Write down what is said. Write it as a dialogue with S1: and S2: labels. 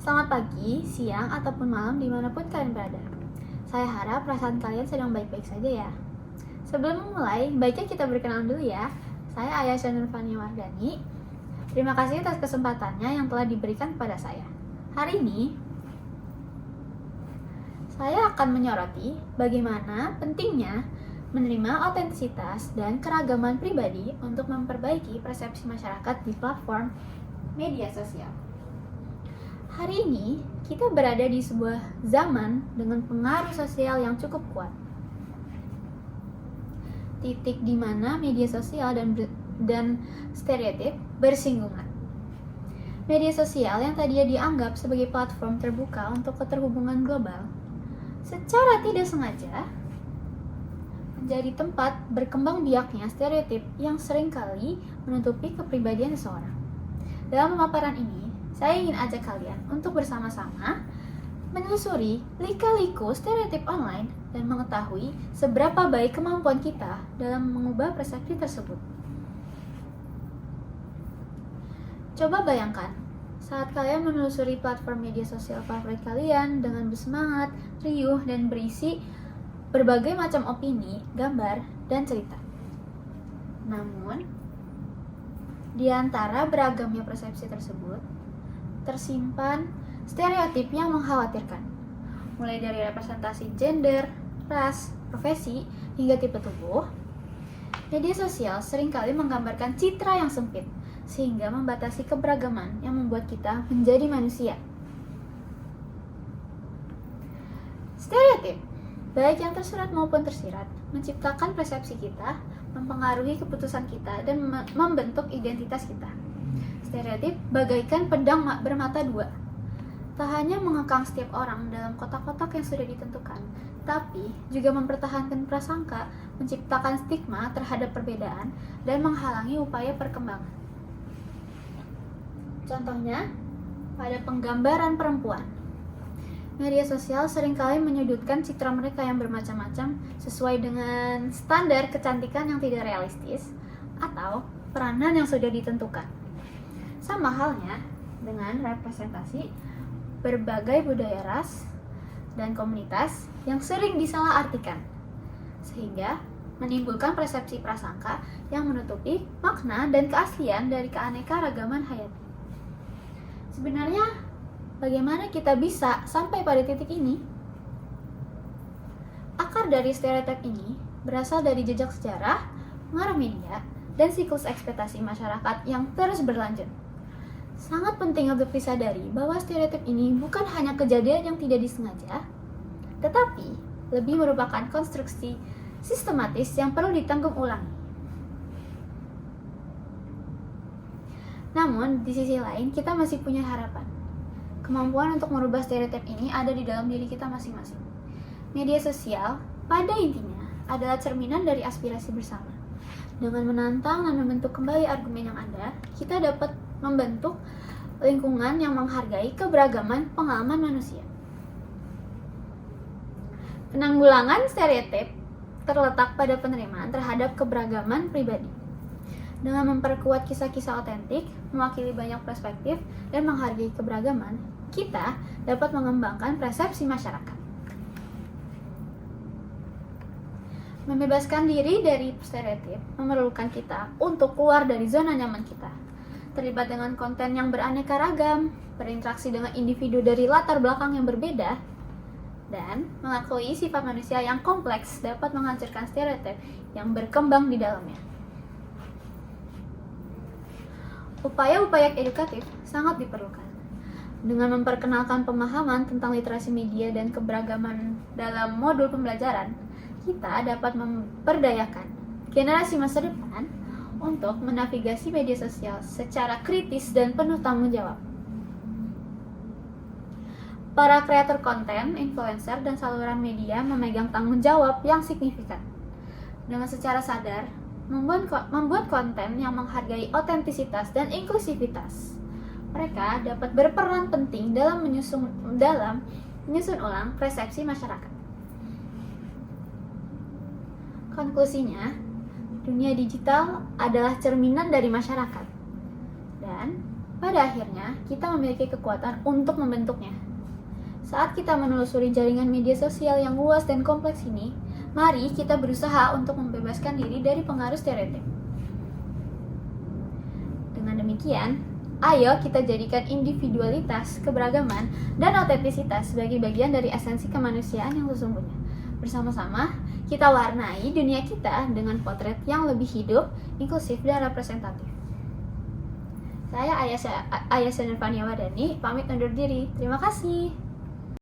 S1: Selamat pagi, siang, ataupun malam dimanapun kalian berada. Saya harap perasaan kalian sedang baik-baik saja ya. Sebelum memulai, baiknya kita berkenalan dulu ya. Saya Ayasha Nurfania Wardani. Terima kasih atas kesempatannya yang telah diberikan kepada saya. Hari ini, saya akan menyoroti bagaimana pentingnya menerima otentisitas dan keragaman pribadi untuk memperbaiki persepsi masyarakat di platform media sosial. Hari ini, kita berada di sebuah zaman dengan pengaruh sosial yang cukup kuat. Titik di mana media sosial dan stereotip bersinggungan. Media sosial yang tadinya dianggap sebagai platform terbuka untuk keterhubungan global, secara tidak sengaja menjadi tempat berkembang biaknya stereotip yang seringkali menutupi kepribadian seseorang. Dalam pemaparan ini, saya ingin ajak kalian untuk bersama-sama menelusuri lika-liku stereotip online dan mengetahui seberapa baik kemampuan kita dalam mengubah persepsi tersebut. Coba bayangkan, saat kalian menelusuri platform media sosial favorit kalian dengan bersemangat, riuh, dan berisi berbagai macam opini, gambar, dan cerita. Namun, di antara beragamnya persepsi tersebut, tersimpan stereotip yang mengkhawatirkan, mulai dari representasi gender, ras, profesi, hingga tipe tubuh. Media sosial seringkali menggambarkan citra yang sempit, sehingga membatasi keberagaman yang membuat kita menjadi manusia. Stereotip, baik yang tersurat maupun tersirat, menciptakan persepsi kita, mempengaruhi keputusan kita, dan membentuk identitas kita. Stereotip bagaikan pedang bermata dua. Tak hanya mengekang setiap orang dalam kotak-kotak yang sudah ditentukan, tapi juga mempertahankan prasangka, menciptakan stigma terhadap perbedaan, dan menghalangi upaya perkembangan. Contohnya, pada penggambaran perempuan. Media sosial seringkali menyudutkan citra mereka yang bermacam-macam sesuai dengan standar kecantikan yang tidak realistis atau peranan yang sudah ditentukan. Sama halnya dengan representasi berbagai budaya ras dan komunitas yang sering disalahartikan, sehingga menimbulkan persepsi prasangka yang menutupi makna dan keaslian dari keanekaragaman hayati. Sebenarnya, bagaimana kita bisa sampai pada titik ini? Akar dari stereotip ini berasal dari jejak sejarah, pengaruh media, dan siklus ekspektasi masyarakat yang terus berlanjut. Sangat penting untuk disadari bahwa stereotip ini bukan hanya kejadian yang tidak disengaja, tetapi lebih merupakan konstruksi sistematis yang perlu ditanggung ulangi. Namun, di sisi lain, kita masih punya harapan. Kemampuan untuk merubah stereotip ini ada di dalam diri kita masing-masing. Media sosial, pada intinya, adalah cerminan dari aspirasi bersama. Dengan menantang dan membentuk kembali argumen yang ada, kita dapat membentuk lingkungan yang menghargai keberagaman pengalaman manusia. Penanggulangan stereotip terletak pada penerimaan terhadap keberagaman pribadi. Dengan memperkuat kisah-kisah otentik, mewakili banyak perspektif, dan menghargai keberagaman, kita dapat mengembangkan persepsi masyarakat. Membebaskan diri dari stereotip memerlukan kita untuk keluar dari zona nyaman kita, terlibat dengan konten yang beraneka ragam, berinteraksi dengan individu dari latar belakang yang berbeda, dan mengakui sifat manusia yang kompleks dapat menghancurkan stereotip yang berkembang di dalamnya. Upaya-upaya edukatif sangat diperlukan. Dengan memperkenalkan pemahaman tentang literasi media dan keberagaman dalam modul pembelajaran, kita dapat memperdayakan generasi masa depan untuk menavigasi media sosial secara kritis dan penuh tanggung jawab. Para kreator konten, influencer, dan saluran media memegang tanggung jawab yang signifikan. Dengan secara sadar, membuat konten yang menghargai otentisitas dan inklusivitas. Mereka dapat berperan penting dalam menyusun ulang persepsi masyarakat. Konklusinya, dunia digital adalah cerminan dari masyarakat. Dan Pada akhirnya, kita memiliki kekuatan untuk membentuknya. Saat kita menelusuri jaringan media sosial yang luas dan kompleks ini, mari kita berusaha untuk membebaskan diri dari pengaruh stereotip. Dengan demikian, ayo kita jadikan individualitas, keberagaman, dan autentisitas sebagai bagian dari esensi kemanusiaan yang sesungguhnya. Bersama-sama, kita warnai dunia kita dengan potret yang lebih hidup, inklusif, dan representatif. Saya Ayasha Nirvania Wadani, pamit undur diri. Terima kasih.